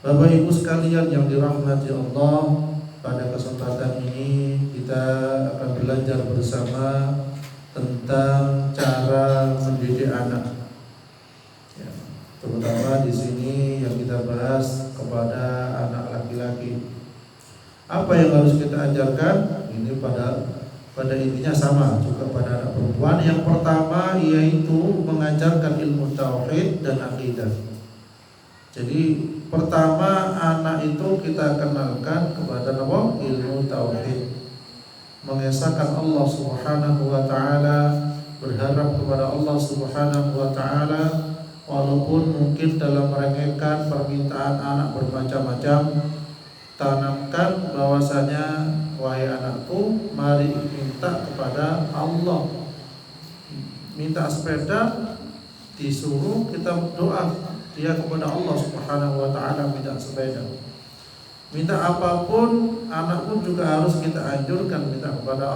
Bapak Ibu sekalian yang dirahmati Allah, pada kesempatan ini kita akan belajar bersama tentang cara mendidik anak. Ya, terutama di sini yang kita bahas kepada anak laki-laki. Apa yang harus kita ajarkan? Ini pada intinya sama juga pada anak perempuan. Yang pertama yaitu mengajarkan ilmu tauhid dan akidah. Jadi pertama anak itu kita kenalkan kepada ilmu tauhid, mengesahkan Allah Subhanahu wa taala, berharap kepada Allah Subhanahu wa taala, walaupun mungkin dalam merengekkan permintaan anak bermacam-macam, tanamkan bahwasanya wahai anakku, mari minta kepada Allah. Minta sepeda disuruh kita doa dia kepada Allah Subhanahu wa taala minta sepeda. Minta apapun anak pun juga harus kita anjurkan minta kepada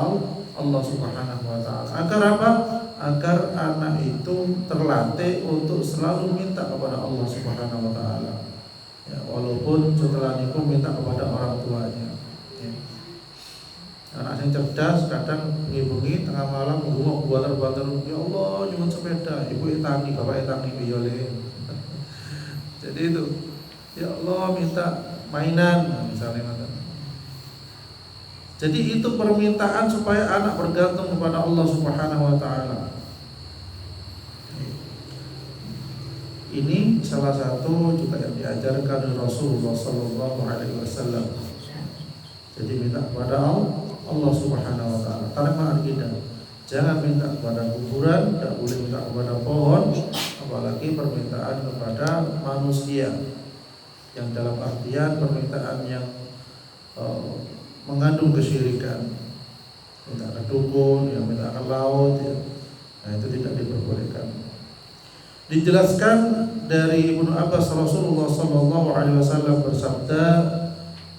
Allah Subhanahu wa taala. Agar apa? Agar anak itu terlatih untuk selalu minta kepada Allah Subhanahu wa taala. Ya, walaupun setelah itu minta kepada orang tuanya. Ya. Anak yang cerdas kadang bengi-bengi tengah malam ngomong buatar-buatar, ya Allah nyuwun sepeda, ibu etangi, bapak etangi biyole. Jadi itu, ya Allah minta mainan misalnya. Jadi itu permintaan supaya anak bergantung kepada Allah Subhanahu wa taala. Ini salah satu juga yang diajarkan oleh Rasulullah sallallahu alaihi wasallam. Jadi minta kepada Allah Subhanahu wa taala. Tanpa akidah. Jangan minta kepada kuburan, tidak boleh minta kepada pohon, apalagi permintaan kepada manusia yang dalam artian permintaan yang mengandung kesyirikan. Minta ke dukun, yang minta ke laut, ya. Nah itu tidak diperbolehkan. Dijelaskan dari Ibnu Abbas, Rasulullah sallallahu alaihi wasallam bersabda,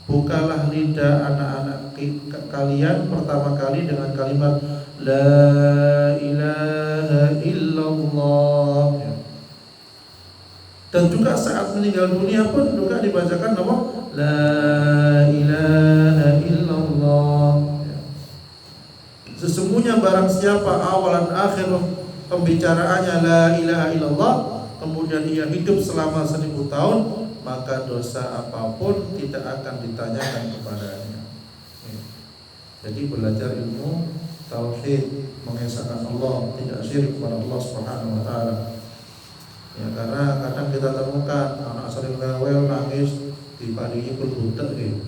bukalah lidah anak-anak kalian pertama kali dengan kalimat La ilaha illallah. Dan juga saat meninggal dunia pun juga dibacakan nama La ilaha illallah. Sesungguhnya barang siapa awal dan akhir pembicaraannya La ilaha illallah, kemudian ia hidup selama 1000 tahun, maka dosa apapun tidak akan ditanyakan kepadanya. Jadi belajar ilmu tauhid, mengesahkan Allah, tidak syirik kepada Allah Subhanahu wa taala. Ya, karena kadang kita temukan anak sering rewel nangis diparingi kul butek nggih.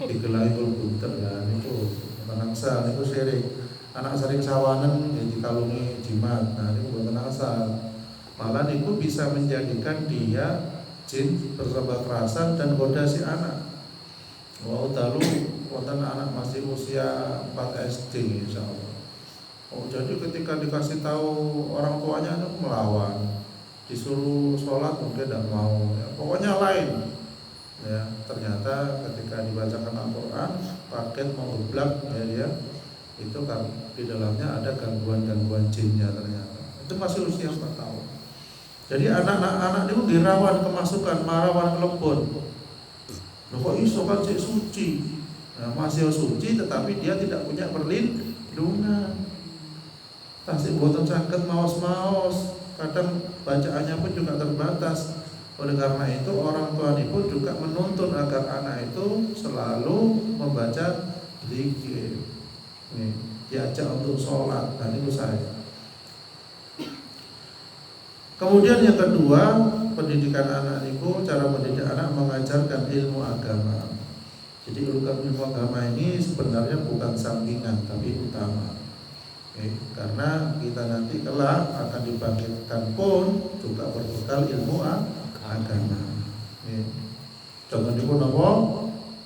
Digelahi kul butek kan itu tenangsa niku syirik. Anak sering sawanen dikalungi jimat. Nah, niku boten asal. Malah niku bisa menjadikan dia jin berserba kerasan dan goda si anak. Wa utalu wonten anak masih usia 4 SD insyaallah. Oh, jadi ketika dikasih tahu orang tuanya itu melawan. Disuruh sholat mungkin tidak mau. Ya, pokoknya lain. Ya, ternyata ketika dibacakan Al-Qur'an, paket mau geblak ya dia. Itu kan di dalamnya ada gangguan-gangguan jinnya ternyata. Itu masih usia 4 tahun. Jadi anak-anak itu dirawan kemasukan, marawan kelebon. Loh kok iso kan cek suci. Nah, masih suci tetapi dia tidak punya perlindungan. Tasik boten saged maos-maos, kadang bacaannya pun juga terbatas. Oleh karena itu orang tua pun juga menuntun agar anak itu selalu membaca zikir. Diajak untuk sholat, dan itu saya. Kemudian yang kedua, pendidikan anak itu, cara mendidik anak mengajarkan ilmu agama. Jadi ilmu agama ini sebenarnya bukan sampingan tapi utama. Karena kita nanti kelak akan dibangkitkan pun juga berbekal ilmu agama. Jangan dipun apa?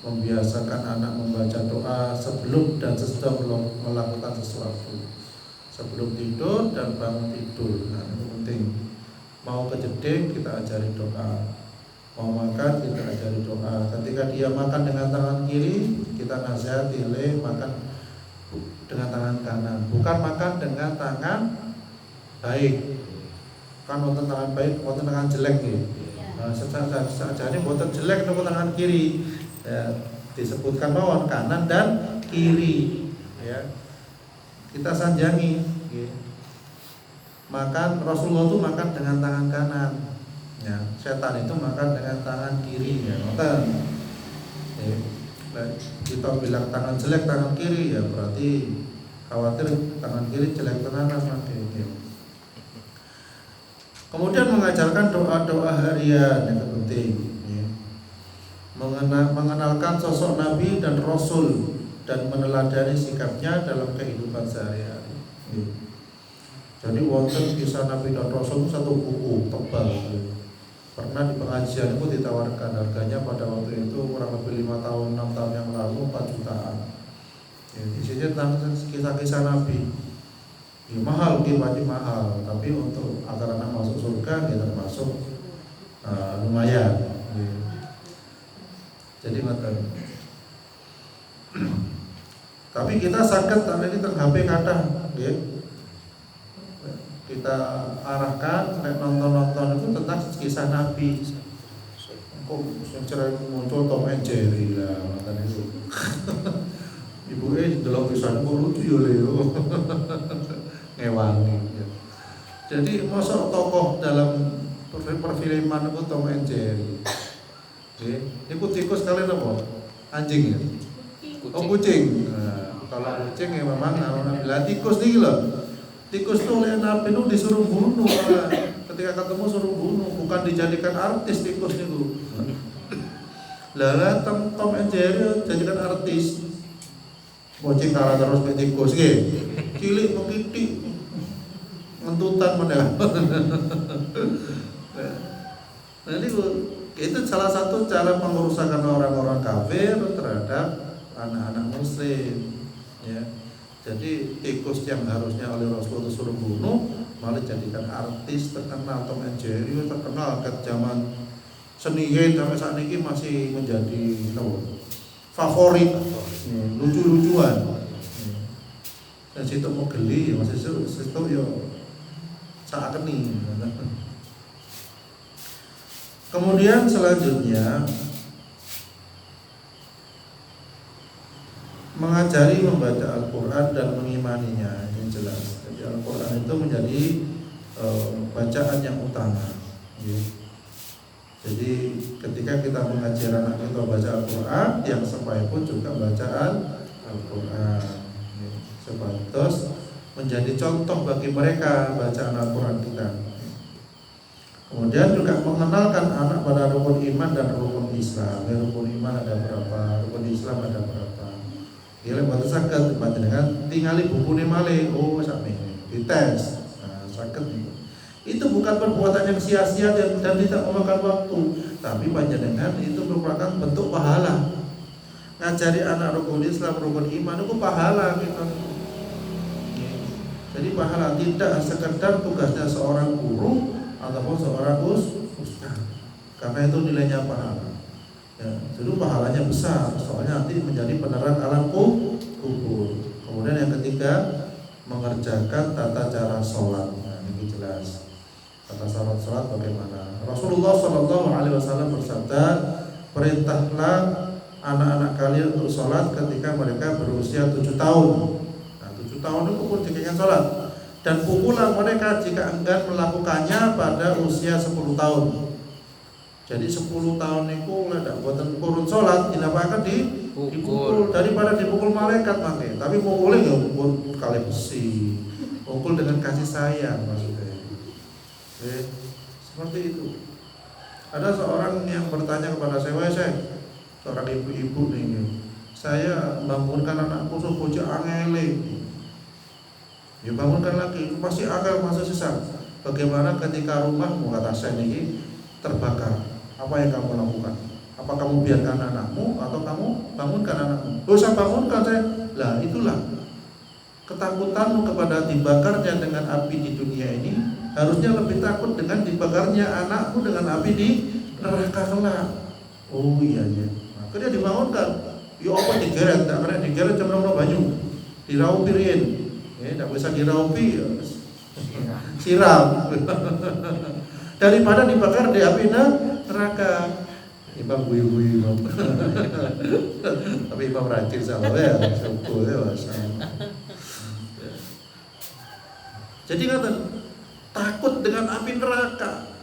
Membiasakan anak membaca doa sebelum dan sesudah melakukan sesuatu. Sebelum tidur dan bangun tidur. Nah, itu penting. Mau kejeding kita ajari doa. Mau makan kita ajari doa. Ketika dia makan dengan tangan kiri, kita nasihati makan dengan tangan kanan. Bukan makan dengan tangan baik. Kan wonten tangan baik, wonten tangan jelek nggih. Sajane boten jelek nopo tangan kiri. Ya, disebutkan mawon kanan dan kiri. Ya. Kita sanjangi. Ya. Makan Rasulullah itu makan dengan tangan kanan. Ya, setan itu makan dengan tangan kiri. Ya, ngoten. Ya. Kita bilang tangan jelek tangan kiri ya berarti khawatir tangan kiri jelek tenanan makin. Kemudian mengajarkan doa-doa harian yang penting ya. Mengenalkan sosok Nabi dan Rasul dan meneladani sikapnya dalam kehidupan sehari-hari ya. Jadi wonten kisah Nabi dan Rasul itu satu buku tebal ya. Pernah di pengajian itu ditawarkan harganya pada waktu itu kurang lebih 5 tahun 6 tahun yang lalu 4 jutaan ya, isinya tentang kisah-kisah Nabi ya, mahal, pasti mahal tapi untuk agar anak masuk surga ya termasuk lumayan ya. Jadi macam tapi kita sakit karena ini HP kadang ya. Kita arahkan nonton itu tentang kisah Nabi. Kok secara muncul Tom and Jerry lah nonton itu. Ibu delok kisah kok lucu ya Leo. Ngewangi. Ya. Jadi masuk tokoh dalam perfilman itu Tom and Jerry. Oke, ini tikus kalian apa? Anjing ya? Oh kucing. Nah, kalau kucing ya memang bila tikus nih loh. Tikus itu oleh Nabi itu disuruh bunuh, ketika ketemu suruh bunuh, bukan dijadikan artis tikus itu. Lah Tom and Jerry jadikan artis. Bocing kalah terus ke tikus gitu. Cilik mengitik, mentutan meneh. Nah itu salah satu cara pengerusakan orang-orang kafir terhadap anak-anak muslim, ya. Jadi tikus yang harusnya oleh Rasulullah suruh bunuh malah jadikan artis terkenal. Tom and Jerry terkenal ke zaman seniin sampai saat ini masih menjadi favorit, lucu-lucuan. Dan situ mau geli masih situ yo saat ini. Kemudian selanjutnya mengajari membaca Al-Quran dan mengimaninya yang jelas. Jadi Al-Quran itu menjadi bacaan yang utama ya. Jadi ketika kita mengajar anak kita baca Al-Quran, yang sebaik pun juga bacaan Al-Quran ya. Sebatas menjadi contoh bagi mereka bacaan Al-Quran kita. Kemudian juga mengenalkan anak pada rukun iman dan rukun Islam. Ya, rukun iman ada berapa, rukun Islam ada berapa. Gila buat sakit, buat dengan tinggali buku male, oh sampai dites, nah sakit itu. Itu bukan perbuatan yang sia-sia dan tidak memakan waktu, tapi panjenengan itu merupakan bentuk pahala. Ngajari anak rukun Islam, rukun iman itu pahala gitu. Jadi pahala tidak sekedar tugasnya seorang guru ataupun seorang ustaz, karena itu nilainya pahala. Ya, jadi pahalanya besar, soalnya nanti menjadi penerang alam kubur. Kemudian yang ketiga mengerjakan tata cara sholat. Nah, ini jelas tata cara sholat bagaimana. Rasulullah SAW bersabda, perintahlah anak-anak kalian untuk sholat ketika mereka berusia 7 tahun. Nah 7 tahun itu pun dikatakan sholat. Dan pukullah mereka jika enggan melakukannya pada usia 10 tahun. Jadi 10 tahun itu tidak buatan kurun sholat, dinapakan dipukul daripada dipukul malaikat pakai. Tapi pukulnya ya pukul kali besi, pukul dengan kasih sayang maksudnya. Seperti itu. Ada seorang yang bertanya kepada saya, seorang ibu-ibu nih, saya bangunkan anakku subuh angele. Ya bangunkan lagi, pasti angel masa susah. Bagaimana ketika rumahmu kata saya ini terbakar? Apa yang kamu lakukan? Apa kamu biarkan anakmu atau kamu bangunkan anakmu? Saya bangunkan saya. Lah itulah ketakutanmu kepada dibakarnya dengan api di dunia ini harusnya lebih takut dengan dibakarnya anakmu dengan api di neraka kelak. Oh iya ya. Akhirnya dibangunkan. Ya apa digeret? Tak kena digeret jam 6 banyu. Diraupirin. Ya tidak bisa diraupi. Ya. Siram. Daripada dibakar di api neraka. Imam guyu-guyu Imam. Tapi Imam rajin salah ya, syukur ya masalah. Jadi kata takut dengan api neraka,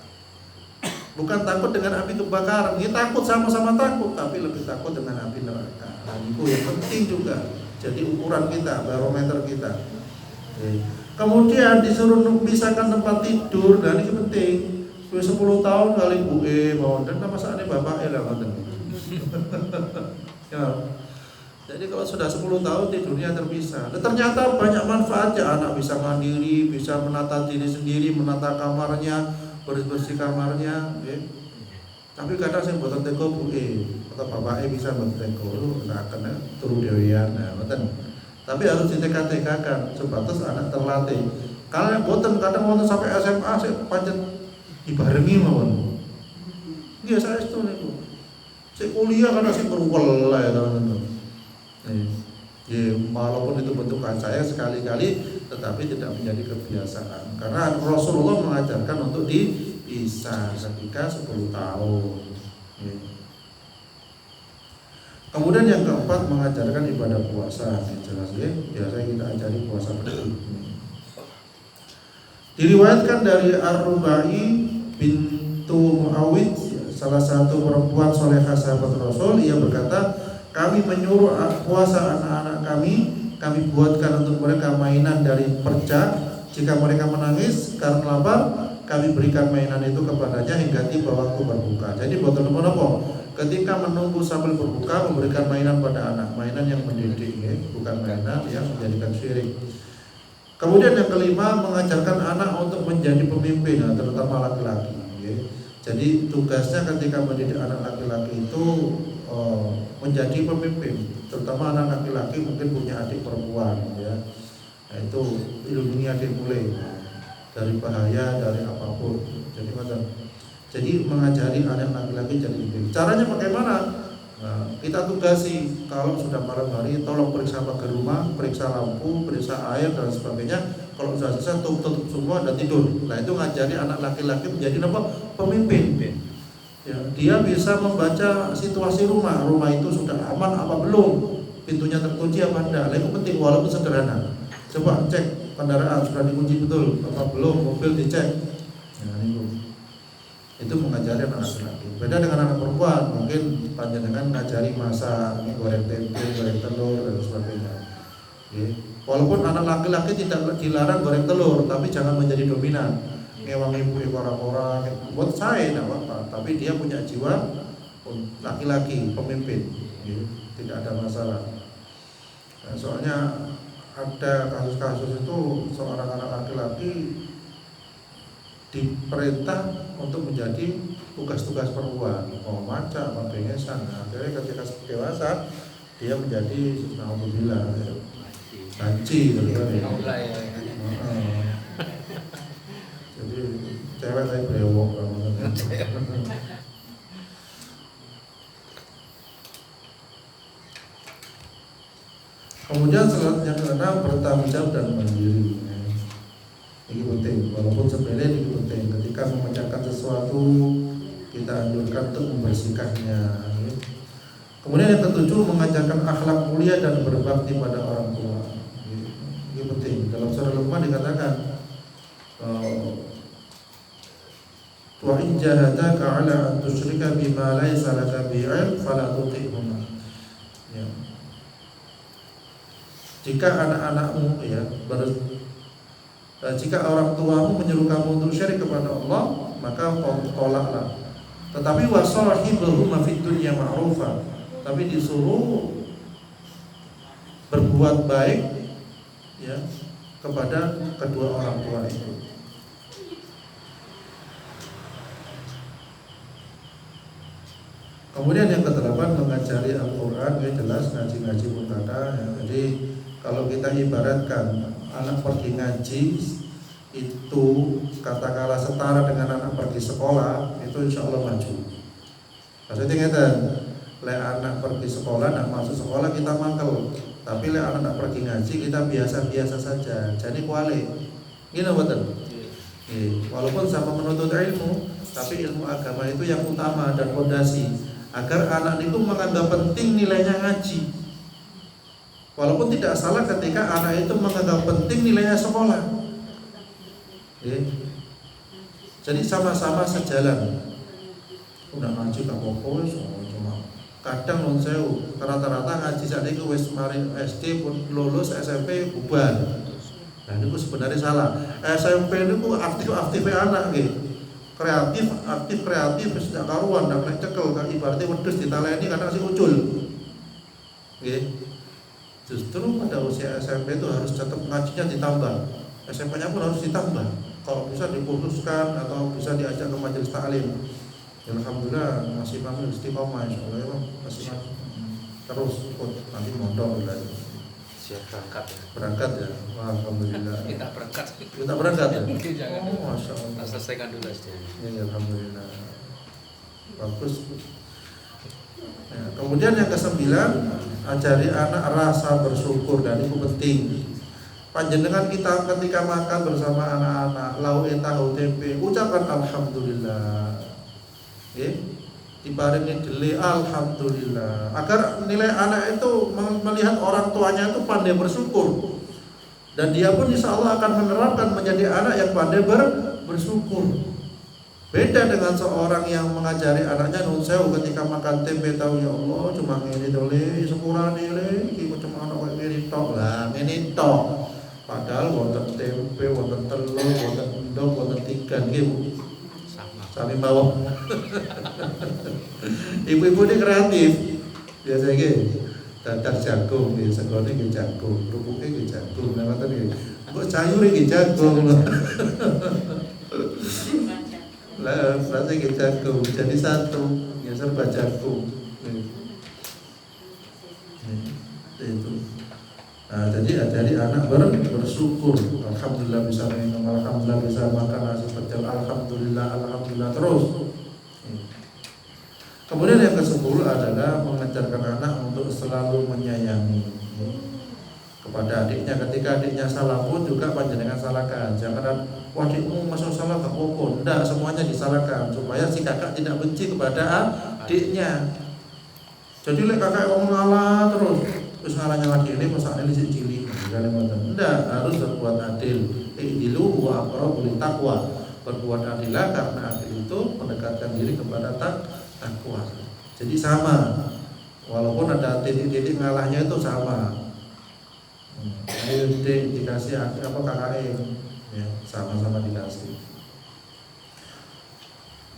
bukan takut dengan api kebakaran. Kita takut sama-sama takut, tapi lebih takut dengan api neraka. Nah, itu yang penting juga. Jadi ukuran kita, barometer kita. Kemudian disuruh pisahkan tempat tidur, dan ini penting. 10 tahun kali mau dan nama saatnya bapak lah ya. Jadi kalau sudah 10 tahun tidurnya terpisah. Dan ternyata banyak manfaatnya, anak bisa mandiri, bisa menata diri sendiri, menata kamarnya, bersih-bersih kamarnya. Tapi kadang saya buatan teko atau bapaknya bisa buat teko, nah kena turu dewian, tapi harus ditekad-tekadkan sebatas anak terlatih. Kalau buatan kadang buatan sampai SMA saya panjat dibarengi mawon. Iya saya itu nih bu. Saya kuliah karena saya berulang lah ya teman-teman. Walaupun itu bentukan saya sekali-kali, tetapi tidak menjadi kebiasaan. Karena Rasulullah mengajarkan untuk dipisah ketika 10 tahun. Kemudian yang keempat mengajarkan ibadah puasa. Jelas ya. Biasanya kita ajari puasa betul. Diriwayatkan dari Ar-Rubai bintu Muawid, salah satu perempuan solehah sahabat Rasul, ia berkata, kami menyuruh puasa anak-anak kami buatkan untuk mereka mainan dari perca. Jika mereka menangis karena lapar, kami berikan mainan itu kepadanya hingga tiba waktu berbuka. Jadi buat teman-teman apa? Ketika menunggu sambil berbuka, memberikan mainan pada anak, mainan yang mendidik, ya, bukan mainan yang menjadikan syirik. Kemudian yang kelima, mengajarkan anak untuk menjadi pemimpin, terutama laki-laki. Jadi tugasnya ketika mendidik anak laki-laki itu menjadi pemimpin, terutama anak laki-laki mungkin punya adik perempuan, ya. Nah, itu lindungi adik mulai dari bahaya, dari apapun. Jadi mengajari anak laki-laki jadi pemimpin. Caranya bagaimana? Nah, kita tugasi kalau sudah malam hari, tolong periksa pagar rumah, periksa lampu, periksa air dan sebagainya. Kalau sudah selesai tutup semua dan tidur. Nah itu ngajari anak laki-laki menjadi apa? Pemimpin. Ya, dia bisa membaca situasi rumah itu sudah aman apa belum, pintunya terkunci apa enggak. Nah, itu penting walaupun sederhana. Coba cek kendaraan sudah dikunci betul apa belum, mobil dicek. Nah, itu mengajari anak laki-laki. Beda dengan anak perempuan, mungkin panjenengan ngajari masak, goreng tempe, goreng telur dan sebagainya. Walaupun anak laki-laki tidak dilarang goreng telur, tapi jangan menjadi dominan. Ngewang ibu orang-orang, buat saya tidak apa-apa, tapi dia punya jiwa laki-laki, pemimpin, tidak ada masalah. Nah, soalnya ada kasus-kasus itu seorang anak laki-laki diperintah untuk menjadi tugas-tugas perempuan, maca, pengensan. Akhirnya ketika dewasa dia menjadi alhamdulillah banci gitu kan ya. Jadi cewek saya brewok Kemudian yang keenam, bertanggung jawab dan mandiri. Ini penting, walaupun sepele ini penting. Ketika memecahkan sesuatu, kita anjurkan untuk membersihkannya. Kemudian yang ketujuh, mengajarkan akhlak mulia dan berbakti pada orang tua. Ini penting. Dalam surah Luqman dikatakan, wa in jahadaka 'ala an tusyrika bima laysa laka bihi 'ilm fala tuti'huma. Ya. Jika anak-anakmu jika orang tuamu menyuruh kamu untuk syirik kepada Allah, maka tolaklah. Tetapi wasahibhuma fid dunya ma'rufa. Tapi disuruh berbuat baik ya kepada kedua orang tua itu. Kemudian yang ke-8, mengajari Al-Quran. Jelas ngaji-ngaji pun kata ya. Jadi kalau kita ibaratkan anak pergi ngaji itu katakanlah setara dengan anak pergi sekolah, itu insya Allah maju. Maksudnya ngeten, le anak pergi sekolah, anak masuk sekolah kita mangkel. Tapi le anak pergi ngaji kita biasa-biasa saja. Jadi kuali. Gini betul. Walaupun sama menuntut ilmu, tapi ilmu agama itu yang utama dan fondasi agar anak itu menganggap penting nilainya ngaji. Walaupun tidak salah ketika anak itu menganggap penting nilainya sekolah. Jadi sama-sama sejalan. Udah ngaji gak apa-apa cuma kadang non sewu rata-rata ngaji saat itu wis mari SD pun lulus SMP bubar. Nah itu sebenarnya salah. SMP itu aktif anak gitu. Kreatif sejak karuan dan naik cekel kan ibaratnya wedhus ditaleni karena si ucul. Justru pada usia SMP itu harus tetap ngajinya ditambah. SMP-nya pun harus ditambah. Kalau bisa dikhususkan atau bisa diajak ke majelis taklim. Alhamdulillah masih istiqomah insyaallah ya masih terus ikut nanti mondok lagi. Siap berangkat ya. Alhamdulillah. Kita berangkat ya. Jangan Masya Allah. selesaikan dulu SD. Ya, alhamdulillah. Bagus. Ya, kemudian yang ke-9, ajari anak rasa bersyukur dan itu penting. Panjenengan kita ketika makan bersama anak-anak, lauk tahu tempe, ucapkan alhamdulillah. Dibarengi deli alhamdulillah. Agar nilai anak itu melihat orang tuanya itu pandai bersyukur. Dan dia pun insya Allah akan menerapkan menjadi anak yang pandai bersyukur. Beda dengan seorang yang mengajari anaknya nun sewu ketika makan tempe tahu ya Allah cuma ngene to le sepurane le iki cuma ana koyo ngene tok lah ngene tok. Padahal wonten tempe, wonten telur, wonten endog, wonten ikan nggih. Sami bawah. Ibu-ibu ini kreatif. Biasanya nggih dadar jagung nggih, segone nggih jagung, rupuke nggih jagung, ngoten nggih. Kok sayure nggih jagung. Lah, berarti nggih jagung jadi satu, ya serba jagung. Itu. Nah, jadi ajari anak bersyukur. Alhamdulillah bisa minum, alhamdulillah bisa makan nasi pecel, alhamdulillah terus. Kemudian yang ke-10 adalah mengajarkan anak untuk selalu menyayangi kepada adiknya. Ketika adiknya salah pun juga panjenengan salahkan. Jangan adikmu masuk salah gak apa-apa. Tidak, semuanya disalahkan supaya si kakak tidak benci kepada adiknya. Jadi kakak ngomong ngalah terus ngaranya lagi ini masalahnya lisik cili. Tidak, harus berbuat adil. Ihdilu wa aqrabu littaqwa. Berbuat adillah karena adil itu mendekatkan diri kepada takwa. Jadi sama. Walaupun ada titik-titik ngalahnya itu sama. Ayo dikasih apa KKM ya, sama-sama dikasih.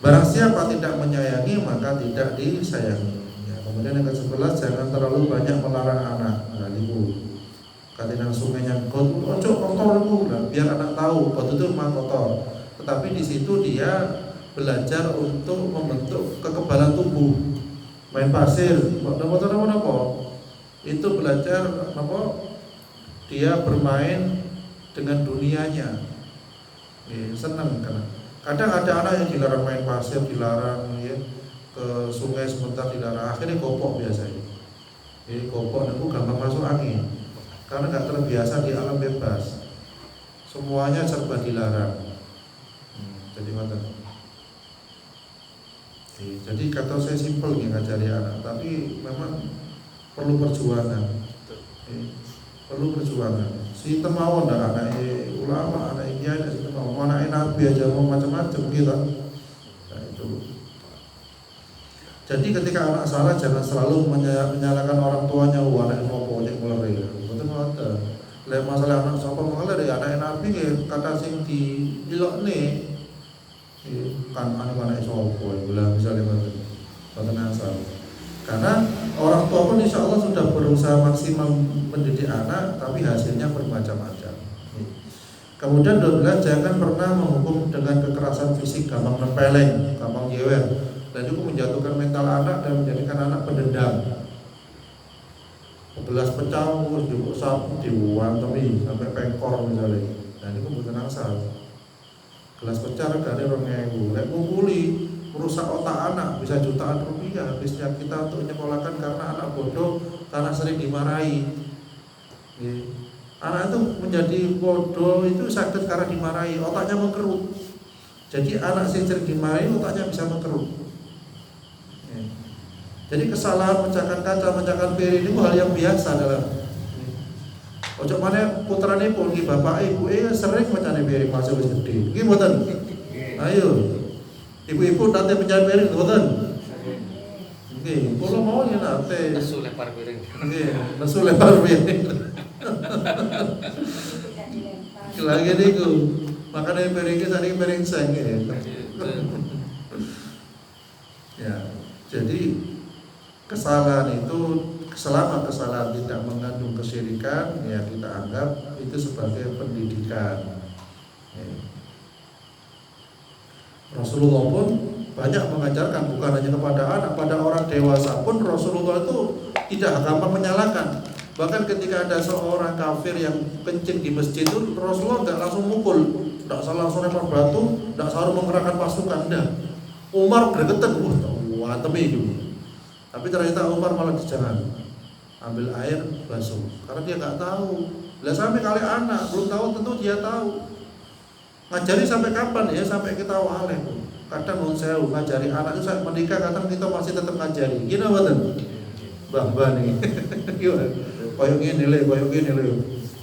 Barang siapa tidak menyayangi maka tidak disayangi. Kemudian yang ke-11, jangan terlalu banyak melarang anak. Nah, ibu katinan sungainya got, ojo kotor ibu, nah, biar anak tahu got itu memang kotor. Tetapi di situ dia belajar untuk membentuk kekebalan tubuh. Main pasir, apa? Itu belajar apa? Dia bermain dengan dunianya. Senang karena kadang ada anak yang dilarang main pasir, dilarang ya ke sungai sebentar dilarang, akhirnya gopok biasanya. Gopok itu gampang masuk angin karena nggak terbiasa di alam bebas. Semuanya serba dilarang. Jadi macam. Jadi kata saya simpel nih ngajari anak, tapi memang perlu perjuangan. Perlu perjuangan. Si temawon dah anak ulama, anak kiai, si temawon, anak nabi aja mau macam-macam gitu. Nah itu. Jadi ketika anak salah jangan selalu menyalahkan orang tuanya. Anak ngopo cek mulai. Betul ngoten. Lek masalah anak sapa mengalir ya anak nabi nggih kata sing dilokne. Kan anak sapa gula misalnya ngoten asal. Karena orang tua pun insya Allah sudah berusaha maksimal mendidik anak, tapi hasilnya bermacam-macam. Kemudian 12, jangan pernah menghukum dengan kekerasan fisik, gampang nempeleng, gampang jewer. Dan itu menjatuhkan mental anak dan menjadikan anak pendendam. Gelas pecah, jupuk sapu diwantemi sampai pengkor misalnya. Dan itu bukan asal. Gelas pecah regane 2.000. Lek ngumpuli merusak otak anak bisa jutaan rupiah. Habisnya kita untuk menyekolahkan karena anak bodoh, karena sering dimarahi. Anak itu menjadi bodoh itu sakit karena dimarahi, otaknya mengkerut. Jadi anak sing sering dimarahi otaknya bisa mengeruk. Ya. Jadi kesalahan memecahkan kaca, memecahkan piring itu hal yang biasa dalam. Ojo mana putrane pun ki bapak ibu sering mecahne piring masih wis gede. Nggih mboten? Ayo. Ibu-ibu nanti pecah piring mboten? Nggih, kula mau yen nate. Nesu lempar piring. Nggih, nesu lempar piring. Lagi niku. Makane piringnya sakniki piring seng nggih. Ya, jadi kesalahan itu selama kesalahan tidak mengandung kesyirikan, ya kita anggap itu sebagai pendidikan. Ya. Rasulullah pun banyak mengajarkan, bukan hanya kepada anak, pada orang dewasa pun Rasulullah itu tidak gampang menyalahkan. Bahkan ketika ada seorang kafir yang kencing di masjid itu, Rasulullah tidak langsung mukul, tidak salah langsung lempar batu, tidak salah mengerahkan pasukan, tidak. Umar gregetan, wah temi itu. Tapi ternyata Umar malah jangan ambil air basuh, karena dia nggak tahu. Lah sampai kali anak belum tahu, tentu dia tahu. Ngajari sampai kapan ya? Sampai kita wale. Kadang mau saya ngajari anak itu saat menikah, kadang kita masih tetap ngajari. Gini betul, bah nih. Koyok ini le.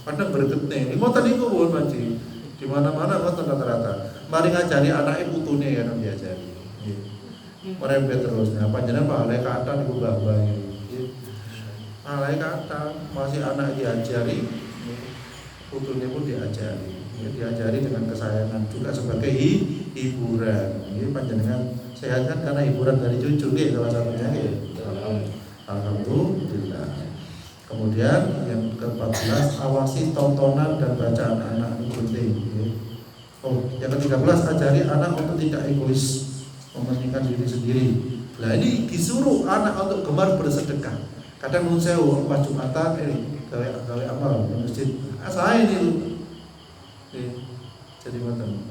Kadang berget nih. Mau tadi gue buat maci. Di mana-mana ngoten rata-rata. Mari ngajari anak putune ya nang diajari. Merembet terus. Nah, panjenengan Pak alai kata niku bah iki. Alai kata masih anak diajari, putune pun diajari. Ya, diajari dengan kesayangan juga sebagai hiburan. Ini panjenengan sehat kan karena hiburan dari cucu nggih salah satunya nggih. Alhamdulillah. Kemudian yang ke-14, awasi tontonan dan bacaan anak itu penting. Oh, yang ke-13, ajari anak untuk tidak egois, mementingkan diri sendiri. Nah ini disuruh anak untuk gemar bersedekah. Kadang nun sewu pas Jumatan gawe amal di masjid. Saya ini jadi macam.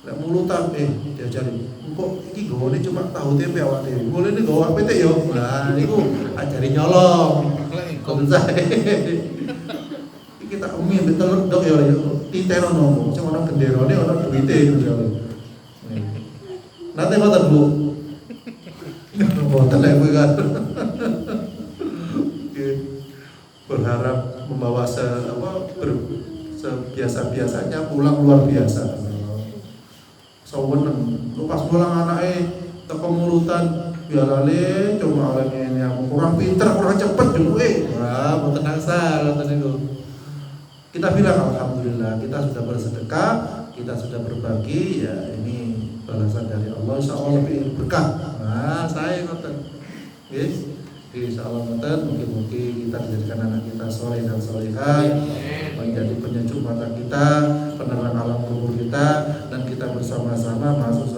Lek mulutan diajari. Kok iki gone cuma tahu tempe awak dhewe. Boleh nih gawe PT yo. Nah niku ajari nyolong. Iki tak umi betul dok ya titeno nomo sing ana genderane ana duwite gitu. Nanti ngoten Bu. Ngoten lek kowe kan. Berharap membawa sebiasa-biasanya pulang luar biasa. Saweneng lu pas pulang anake teko mulutan biarale cuma oleh ini aku kurang pinter, kurang cepet dulu wah mau tenang salah tadi itu. Kita bilang alhamdulillah kita sudah bersedekah, kita sudah berbagi, ya ini balasan dari Allah, insya Allah lebih berkah. Nah saya ngoten, yes, insya Allah ngoten. Mungkin kita dijadikan anak kita soleh dan solehah, menjadi penyejuk mata kita, penerang alam kubur kita, dan kita bersama-sama masuk